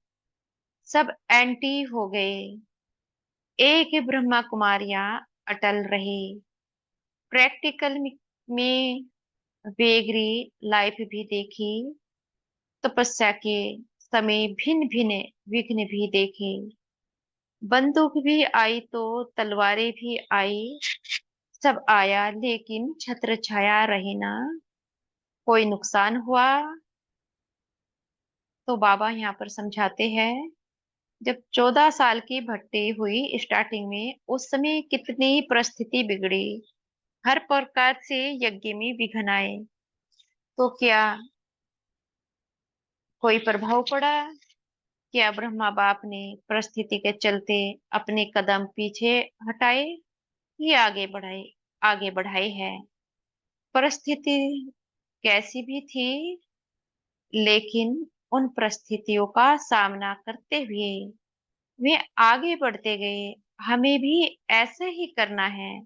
सब एंटी हो गए। एक ब्रह्मा कुमारियां अटल रहे। प्रैक्टिकल में वेगरी लाइफ भी देखी। तपस्या के समय भिन्न भिन्न विघ्न भी देखे। बंदूक भी आई तो तलवारें भी आई। सब आया, लेकिन छत्र छाया रही ना। कोई नुकसान हुआ। तो बाबा यहाँ पर समझाते हैं, जब 14 साल की भट्टी हुई स्टार्टिंग में, उस समय कितनी परिस्थिति बिगड़ी। हर प्रकार से यज्ञ में विघ्न आए। तो क्या कोई प्रभाव पड़ा? क्या ब्रह्मा बाप ने परिस्थिति के चलते अपने कदम पीछे हटाए या आगे बढ़ाए? आगे बढ़ाए है। परिस्थिति कैसी भी थी, लेकिन उन परिस्थितियों का सामना करते हुए वे आगे बढ़ते गए। हमें भी ऐसा ही करना है।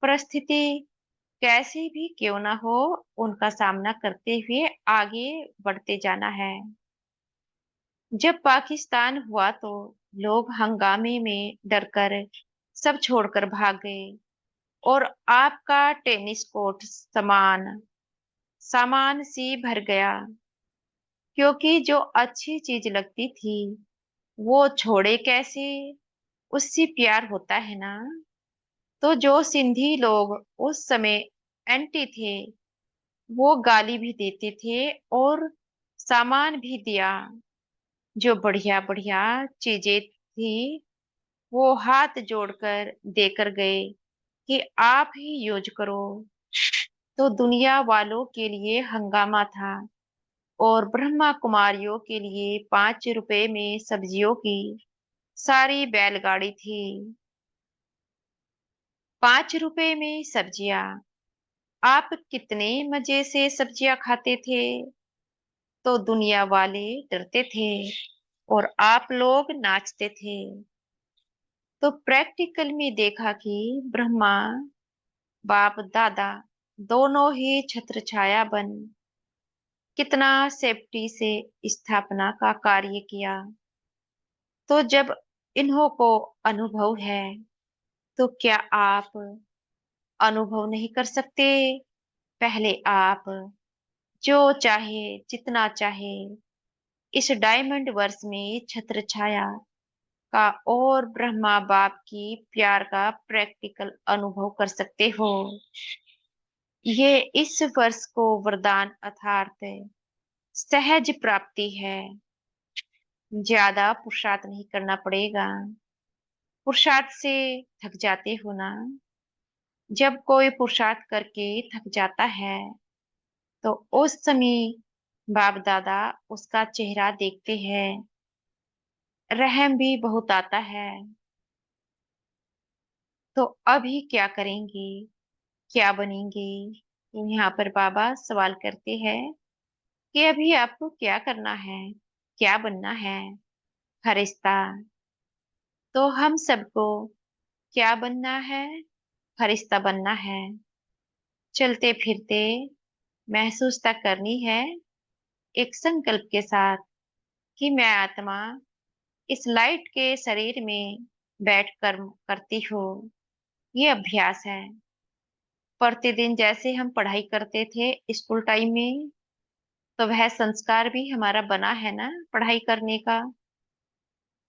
परिस्थिति कैसी भी क्यों ना हो, उनका सामना करते हुए आगे बढ़ते जाना है। जब पाकिस्तान हुआ तो लोग हंगामे में डरकर सब छोड़कर भाग गए, और आपका टेनिस कोर्ट सामान से भर गया। क्योंकि जो अच्छी चीज लगती थी वो छोड़े कैसे, उससे प्यार होता है ना। तो जो सिंधी लोग उस समय एंटी थे, वो गाली भी देते थे और सामान भी दिया। जो बढ़िया बढ़िया चीजें थी, वो हाथ जोड़कर देकर गए कि आप ही यूज करो। तो दुनिया वालों के लिए हंगामा था, और ब्रह्मा कुमारियों के लिए 5 रुपए में सब्जियों की सारी बैलगाड़ी थी। 5 रुपए में सब्जियां। आप कितने मजे से सब्जियां खाते थे। तो दुनिया वाले डरते थे और आप लोग नाचते थे। तो प्रैक्टिकल में देखा कि ब्रह्मा बाप दादा दोनों ही छत्र छाया बन कितना सेफ्टी से स्थापना का कार्य किया। तो जब इन्हों को अनुभव है, तो क्या आप अनुभव नहीं कर सकते? पहले आप जो चाहे जितना चाहे इस डायमंड वर्ष में छत्र छाया का और ब्रह्मा बाप की प्यार का प्रैक्टिकल अनुभव कर सकते हो। ये इस वर्ष को वरदान अर्थात सहज प्राप्ति है। ज्यादा पुरुषार्थ नहीं करना पड़ेगा। पुरुषार्थ से थक जाते हो ना? जब कोई पुरुषार्थ करके थक जाता है, तो उस समय बाप दादा उसका चेहरा देखते हैं, रहम भी बहुत आता है। तो अभी क्या करेंगे, क्या बनेंगे? तो यहाँ पर बाबा सवाल करते हैं कि अभी आपको क्या करना है, क्या बनना है? फरिश्ता। तो हम सबको क्या बनना है? फरिश्ता बनना है। चलते फिरते महसूस तक करनी है, एक संकल्प के साथ कि मैं आत्मा इस लाइट के शरीर में बैठ कर करती हूँ। ये अभ्यास है। प्रतिदिन जैसे हम पढ़ाई करते थे स्कूल टाइम में, तो वह संस्कार भी हमारा बना है ना पढ़ाई करने का।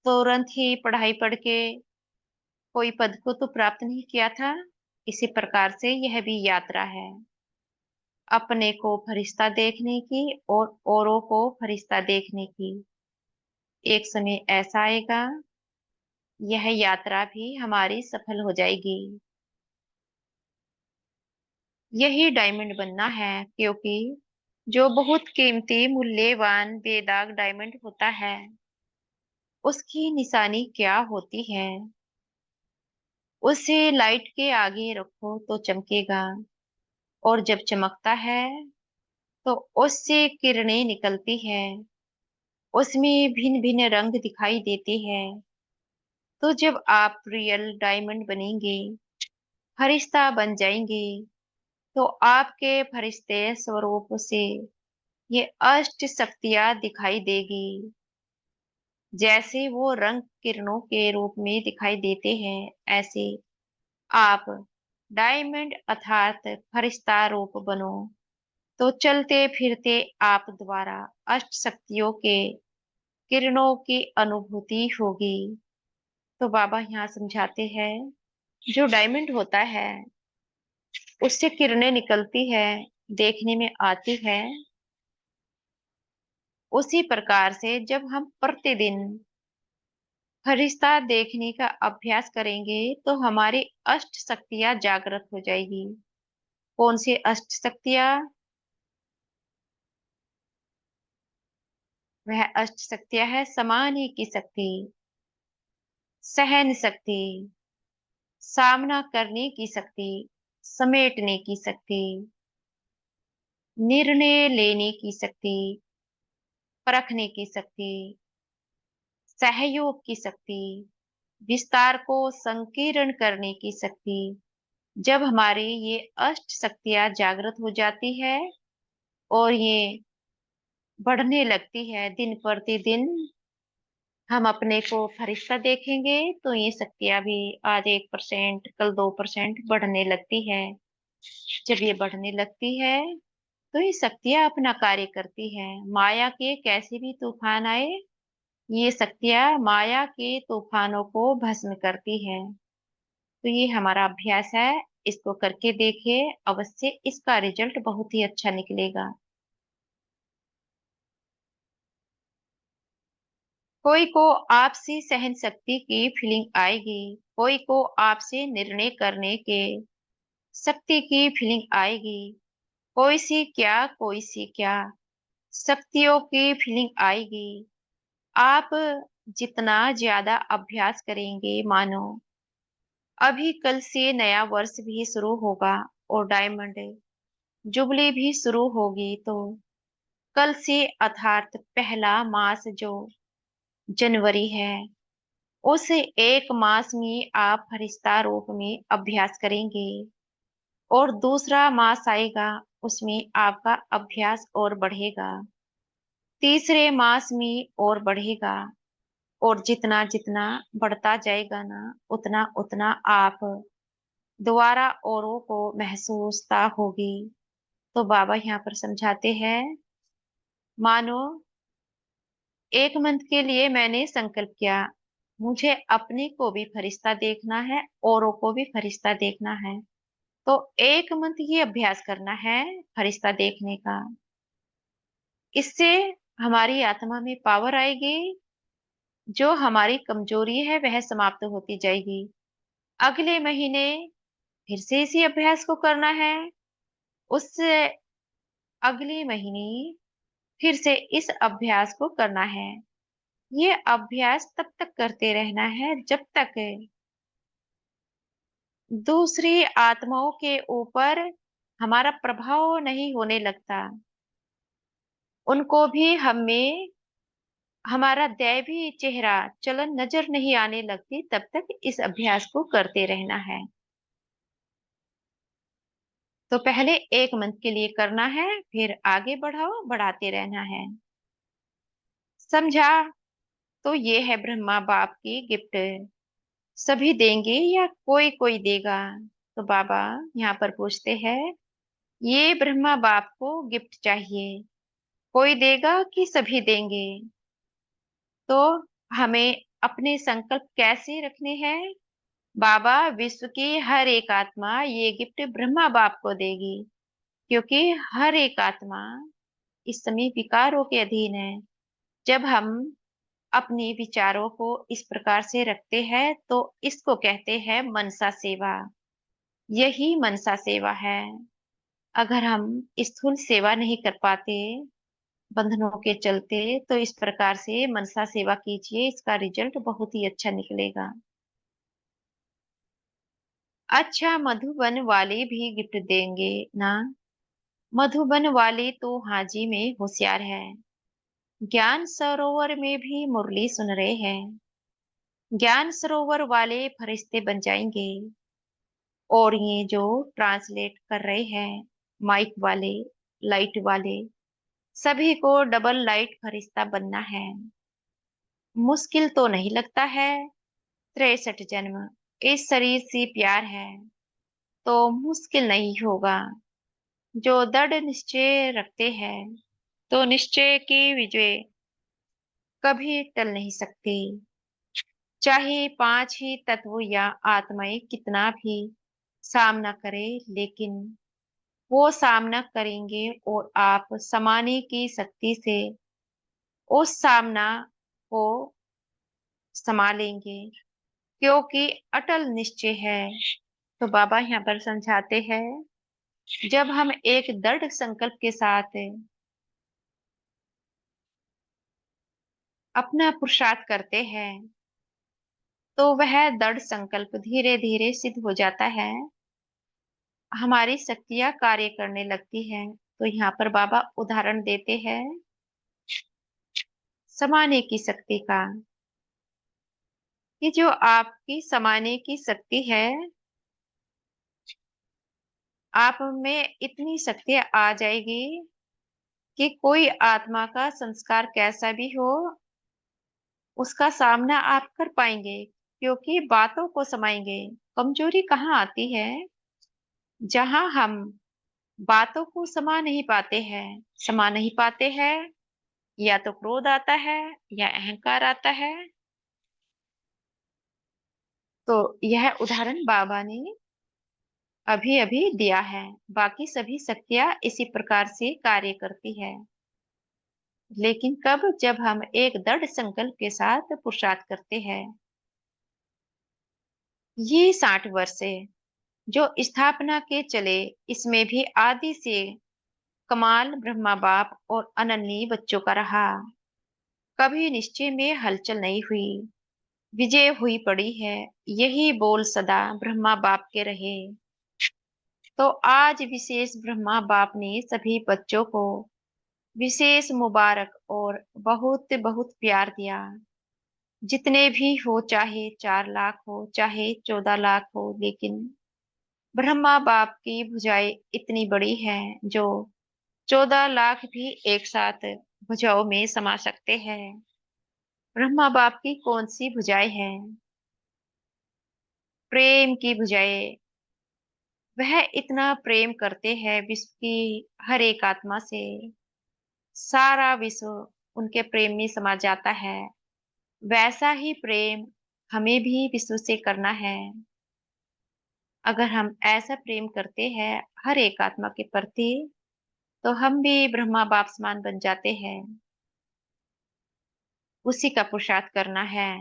तुरंत ही पढ़ाई पढ़ के कोई पद को तो प्राप्त नहीं किया था। इसी प्रकार से यह भी यात्रा है, अपने को फरिश्ता देखने की और औरों को फरिश्ता देखने की। एक समय ऐसा आएगा, यह यात्रा भी हमारी सफल हो जाएगी। यही डायमंड बनना है, क्योंकि जो बहुत कीमती मूल्यवान बेदाग डायमंड होता है, उसकी निशानी क्या होती है? उसे लाइट के आगे रखो तो चमकेगा, और जब चमकता है तो उससे किरणें निकलती है, उसमें भिन्न भिन्न रंग दिखाई देते हैं। तो जब आप रियल डायमंड बनेंगे, फरिश्ता बन जाएंगे, तो आपके फरिश्ते स्वरूप से ये अष्ट शक्तियां दिखाई देगी। जैसे वो रंग किरणों के रूप में दिखाई देते हैं, ऐसे आप डायमंड अर्थात फरिश्ता रूप बनो। तो चलते फिरते आप द्वारा अष्ट शक्तियों के किरणों की अनुभूति होगी। तो बाबा यहाँ समझाते हैं, जो डायमंड होता है उससे किरणें निकलती है, देखने में आती है। उसी प्रकार से जब हम प्रतिदिन फरिश्ता देखने का अभ्यास करेंगे, तो हमारी अष्ट शक्तियां जागृत हो जाएगी। कौन सी अष्ट शक्तियां? वह अष्ट शक्तियां है समाने की शक्ति, सहन शक्ति, सामना करने की शक्ति, समेटने की शक्ति, निर्णय लेने की शक्ति, परखने की शक्ति, सहयोग की शक्ति, विस्तार को संकीर्ण करने की शक्ति। जब हमारी ये अष्ट शक्तियां जागृत हो जाती है और ये बढ़ने लगती है दिन प्रतिदिन, हम अपने को फरिश्ता देखेंगे, तो ये शक्तियां भी आज 1%, कल 2% बढ़ने लगती है। जब ये बढ़ने लगती है, तो ये शक्तियां अपना कार्य करती है। माया के कैसे भी तूफान आए, ये शक्तियां माया के तूफानों को भस्म करती है। तो ये हमारा अभ्यास है, इसको करके देखिए, अवश्य इसका रिजल्ट बहुत ही अच्छा निकलेगा। कोई को आपसी सहन शक्ति की फीलिंग आएगी, कोई को आपसे निर्णय करने के शक्ति की फीलिंग आएगी। कोई सी क्या शक्तियों की फीलिंग आएगी। आप जितना ज्यादा अभ्यास करेंगे, मानो अभी कल से नया वर्ष भी शुरू होगा और डायमंड जुबली भी शुरू होगी, तो कल से अर्थात पहला मास जो जनवरी है, उस एक मास में आप फरिश्ता रूप में अभ्यास करेंगे, और दूसरा मास आएगा, उसमें आपका अभ्यास और बढ़ेगा, तीसरे मास में और बढ़ेगा, और जितना जितना बढ़ता जाएगा ना, उतना उतना आप दोबारा औरों को महसूसता होगी। तो बाबा यहाँ पर समझाते हैं, मानो 1 मंथ के लिए मैंने संकल्प किया, मुझे अपने को भी फरिश्ता देखना है, औरों को भी फरिश्ता देखना है। तो 1 मंथ ये अभ्यास करना है फरिश्ता देखने का। इससे हमारी आत्मा में पावर आएगी, जो हमारी कमजोरी है वह समाप्त होती जाएगी। अगले महीने फिर से इसी अभ्यास को करना है, उससे अगले महीने फिर से इस अभ्यास को करना है। ये अभ्यास तब तक करते रहना है जब तक दूसरी आत्माओं के ऊपर हमारा प्रभाव नहीं होने लगता, उनको भी हमें हमारा दैवी चेहरा चलन नजर नहीं आने लगती, तब तक इस अभ्यास को करते रहना है। तो पहले 1 मंथ के लिए करना है, फिर आगे बढ़ाओ, बढ़ाते रहना है। समझा? तो ये है ब्रह्मा बाप की गिफ्ट। सभी देंगे या कोई कोई देगा? तो बाबा यहाँ पर पूछते हैं, ये ब्रह्मा बाप को गिफ्ट चाहिए, कोई देगा कि सभी देंगे? तो हमें अपने संकल्प कैसे रखने हैं? बाबा विश्व की हर एक आत्मा ये गिफ्ट ब्रह्मा बाप को देगी, क्योंकि हर एक आत्मा इस समय विकारों के अधीन है। जब हम अपने विचारों को इस प्रकार से रखते हैं, तो इसको कहते हैं मनसा सेवा। यही मनसा सेवा है। अगर हम स्थूल सेवा नहीं कर पाते बंधनों के चलते, तो इस प्रकार से मनसा सेवा कीजिए, इसका रिजल्ट बहुत ही अच्छा निकलेगा। अच्छा, मधुबन वाले भी गिफ्ट देंगे ना? मधुबन वाले तो हाजी में होशियार है, ज्ञान सरोवर में भी मुरली सुन रहे हैं। ज्ञान सरोवर वाले फरिश्ते बन जाएंगे, और ये जो ट्रांसलेट कर रहे हैं, माइक वाले, लाइट वाले, सभी को डबल लाइट फरिश्ता बनना है। मुश्किल तो नहीं लगता है? 63 जन्म इस शरीर से प्यार है, तो मुश्किल नहीं होगा। जो दृढ़ निश्चय रखते हैं, तो निश्चय की विजय कभी टल नहीं सकती। चाहे 5 ही तत्व या आत्माएं कितना भी सामना करे, लेकिन वो सामना करेंगे, और आप समाने की शक्ति से उस सामना को संभालेंगे, क्योंकि अटल निश्चय है। तो बाबा यहाँ पर समझाते हैं, जब हम एक दृढ़ संकल्प के साथ अपना पुरुषार्थ करते हैं, तो वह दृढ़ संकल्प धीरे धीरे सिद्ध हो जाता है, हमारी शक्तियां कार्य करने लगती हैं। तो यहाँ पर बाबा उदाहरण देते हैं समाने की शक्ति का, कि जो आपकी समाने की शक्ति है, आप में इतनी शक्ति आ जाएगी कि कोई आत्मा का संस्कार कैसा भी हो, उसका सामना आप कर पाएंगे, क्योंकि बातों को समाएंगे। कमजोरी कहाँ आती है? जहां हम बातों को समा नहीं पाते हैं, या तो क्रोध आता है, या अहंकार आता है। तो यह उदाहरण बाबा ने अभी अभी दिया है। बाकी सभी शक्तियां इसी प्रकार से कार्य करती है, लेकिन कब? जब हम एक दृढ़ संकल्प के साथ पुरुषार्थ करते हैं। ये 60 वर्ष है जो स्थापना के चले, इसमें भी आदि से कमाल ब्रह्मा बाप और अनन्य बच्चों का रहा। कभी निश्चय में हलचल नहीं हुई, विजय हुई पड़ी है। यही बोल सदा ब्रह्मा बाप के रहे। तो आज विशेष ब्रह्मा बाप ने सभी बच्चों को विशेष मुबारक और बहुत बहुत प्यार दिया। जितने भी हो, चाहे 4 लाख हो चाहे 14 लाख हो, लेकिन ब्रह्मा बाप की भुजाएं इतनी बड़ी है जो 14 लाख भी एक साथ भुजाओं में समा सकते हैं। ब्रह्मा बाप की कौन सी भुजाएं हैं? प्रेम की भुजाएं। वह इतना प्रेम करते हैं विश्व की हर एक आत्मा से। सारा विश्व उनके प्रेम में समा जाता है। वैसा ही प्रेम हमें भी विश्व से करना है। अगर हम ऐसा प्रेम करते हैं हर एक आत्मा के प्रति, तो हम भी ब्रह्मा बाप समान बन जाते हैं। उसी का पुरुषार्थ करना है।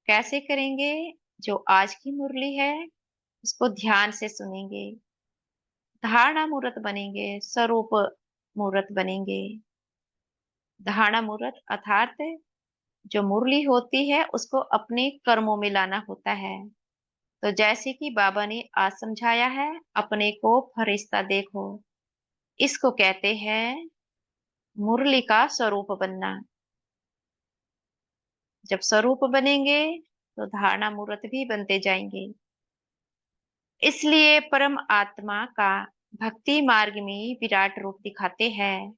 कैसे करेंगे? जो आज की मुरली है उसको ध्यान से सुनेंगे, धारणा मूर्त बनेंगे, स्वरूप मूर्त बनेंगे। धारणा मूर्त अर्थात जो मुरली होती है उसको अपने कर्मों में लाना होता है। तो जैसे कि बाबा ने आज समझाया है, अपने को फरिश्ता देखो, इसको कहते हैं मुरली का स्वरूप बनना। जब स्वरूप बनेंगे तो धारणा मूर्त भी बनते जाएंगे। इसलिए परम आत्मा का भक्ति मार्ग में विराट रूप दिखाते हैं,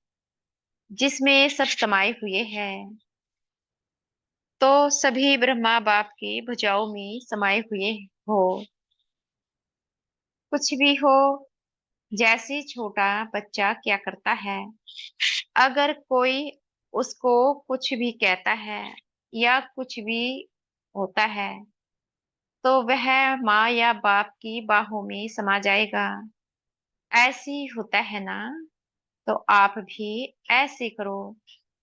जिसमें सब समाये हुए हैं। तो सभी ब्रह्मा बाप की भुजाओं में समाये हुए हो। कुछ भी हो, जैसे छोटा बच्चा क्या करता है, अगर कोई उसको कुछ भी कहता है या कुछ भी होता है, तो वह माँ या बाप की बाहों में समा जाएगा। ऐसी होता है ना? तो आप भी ऐसे करो।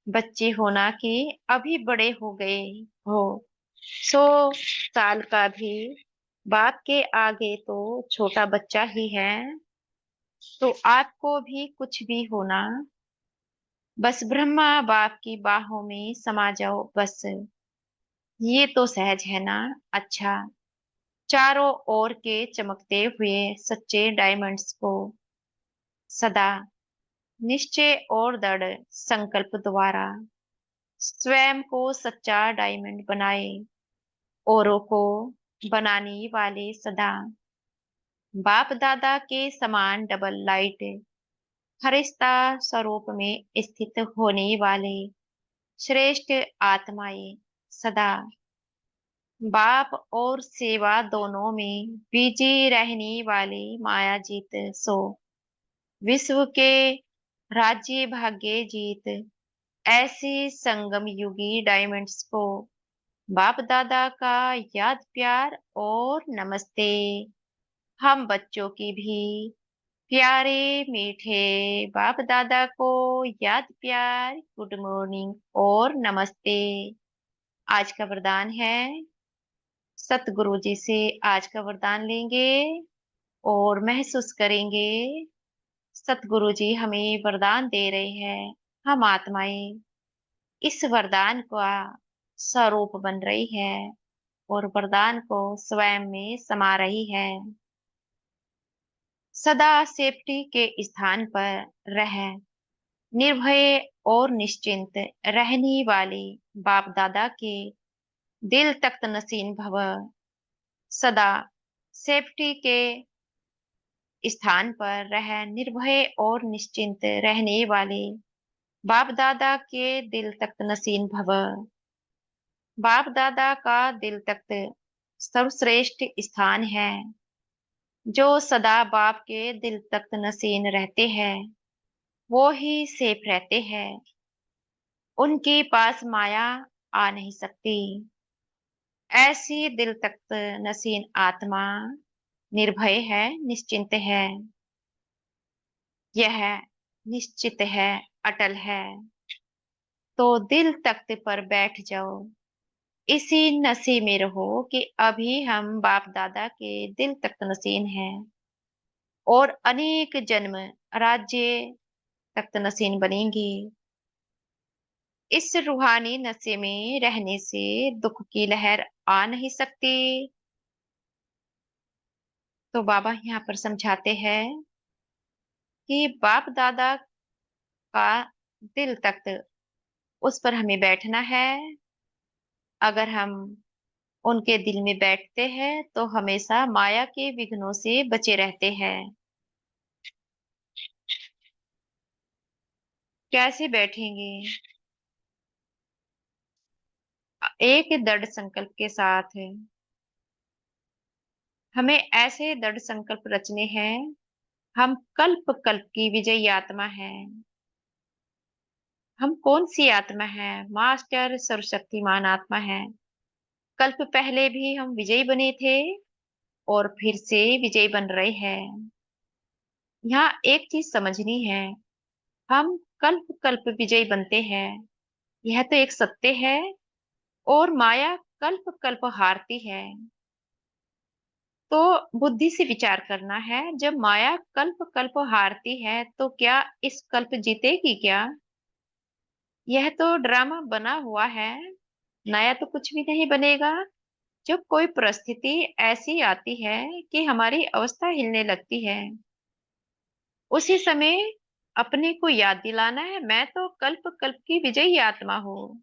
बच्चे होना कि अभी बड़े हो गए हो, 100 साल का भी बाप के आगे तो छोटा बच्चा ही है। तो आपको भी कुछ भी होना, बस ब्रह्मा बाप की बाहों में समा जाओ बस। ये तो सहज है ना? अच्छा, चारों ओर के चमकते हुए सच्चे डायमंड्स को सदा निश्चय और दृढ़ संकल्प द्वारा स्वयं को सच्चा डायमंड बनाए। औरों को बनाने वाले सदा बाप दादा के समान डबल लाइट फरिश्ता स्वरूप में स्थित होने वाले श्रेष्ठ आत्माएं सदा बाप और सेवा दोनों में बिजी रहने वाले मायाजीत सो विश्व के राज्य भाग्य जीत ऐसे संगम युगी डायमंड्स को बाप दादा का याद प्यार और नमस्ते। हम बच्चों की भी प्यारे मीठे बाप दादा को याद प्यार, गुड मॉर्निंग और नमस्ते। आज का वरदान है, सतगुरु जी से आज का वरदान लेंगे और महसूस करेंगे सतगुरु जी हमें वरदान दे रहे हैं। हम आत्माएं इस वरदान का स्वरूप बन रही है और वरदान को स्वयं में समा रही है। सदा सेफ्टी के स्थान पर रह निर्भय और निश्चिंत रहने वाले बाप दादा के दिल तख्त नसीन भव। सदा सेफ्टी के स्थान पर रह निर्भय और निश्चिंत रहने वाले बाप दादा के दिल तख्त नसीन भव। बाप दादा का दिल तख्त सर्वश्रेष्ठ स्थान है। जो सदा बाप के दिल तख्त नसीन रहते हैं वो ही सेफ रहते हैं। उनके पास माया आ नहीं सकती। ऐसी दिल तख्त नसीन आत्मा निर्भय है, निश्चिंत है। यह निश्चित है, अटल है। तो दिल तख्त पर बैठ जाओ, इसी नशे में रहो कि अभी हम बाप दादा के दिल तख्त नसीन हैं और अनेक जन्म राज्य तख्त नसीन बनेंगे। इस रूहानी नशे में रहने से दुख की लहर आ नहीं सकती। तो बाबा यहाँ पर समझाते हैं कि बाप दादा का दिल तख्त, उस पर हमें बैठना है। अगर हम उनके दिल में बैठते हैं तो हमेशा माया के विघ्नों से बचे रहते हैं। कैसे बैठेंगे? एक दृढ़ संकल्प के साथ है। हमें ऐसे दृढ़ संकल्प रचने हैं। हम कल्प कल्प की विजयी आत्मा है। हम कौन सी आत्मा है? मास्टर सर्वशक्तिमान आत्मा है। कल्प पहले भी हम विजयी बने थे और फिर से विजयी बन रहे हैं। यहाँ एक चीज समझनी है, हम कल्प कल्प विजयी बनते हैं, यह तो एक सत्य है। और माया कल्प कल्प हारती है। तो बुद्धि से विचार करना है, जब माया कल्प कल्प हारती है तो क्या इस कल्प जीतेगी क्या? यह तो ड्रामा बना हुआ है, नया तो कुछ भी नहीं बनेगा। जब कोई परिस्थिति ऐसी आती है कि हमारी अवस्था हिलने लगती है, उसी समय अपने को याद दिलाना है, मैं तो कल्प कल्प की विजयी आत्मा हूँ।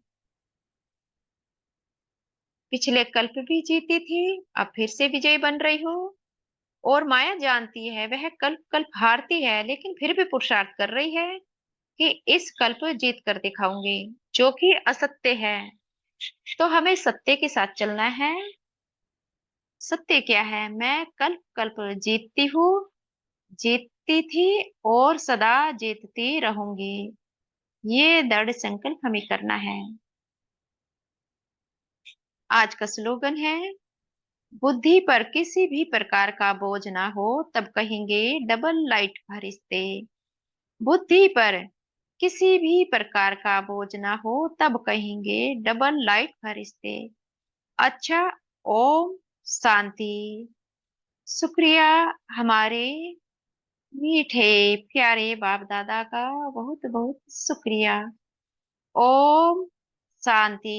पिछले कल्प भी जीती थी, अब फिर से विजयी बन रही हूँ। और माया जानती है वह कल्प कल्प हारती है, लेकिन फिर भी पुरुषार्थ कर रही है कि इस कल्प जीत कर दिखाऊंगी, जो कि असत्य है। तो हमें सत्य के साथ चलना है। सत्य क्या है? मैं कल्प कल्प जीतती हूँ, जीतती थी और सदा जीतती रहूंगी। ये दृढ़ संकल्प हमें करना है। आज का स्लोगन है, बुद्धि पर किसी भी प्रकार का बोझ ना हो तब कहेंगे डबल लाइट फरिश्ते। बुद्धि पर किसी भी प्रकार का बोझ ना हो तब कहेंगे डबल लाइट फरिश्ते। अच्छा। ओम शांति। शुक्रिया हमारे मीठे प्यारे बाप दादा का, बहुत बहुत शुक्रिया। ओम शांति।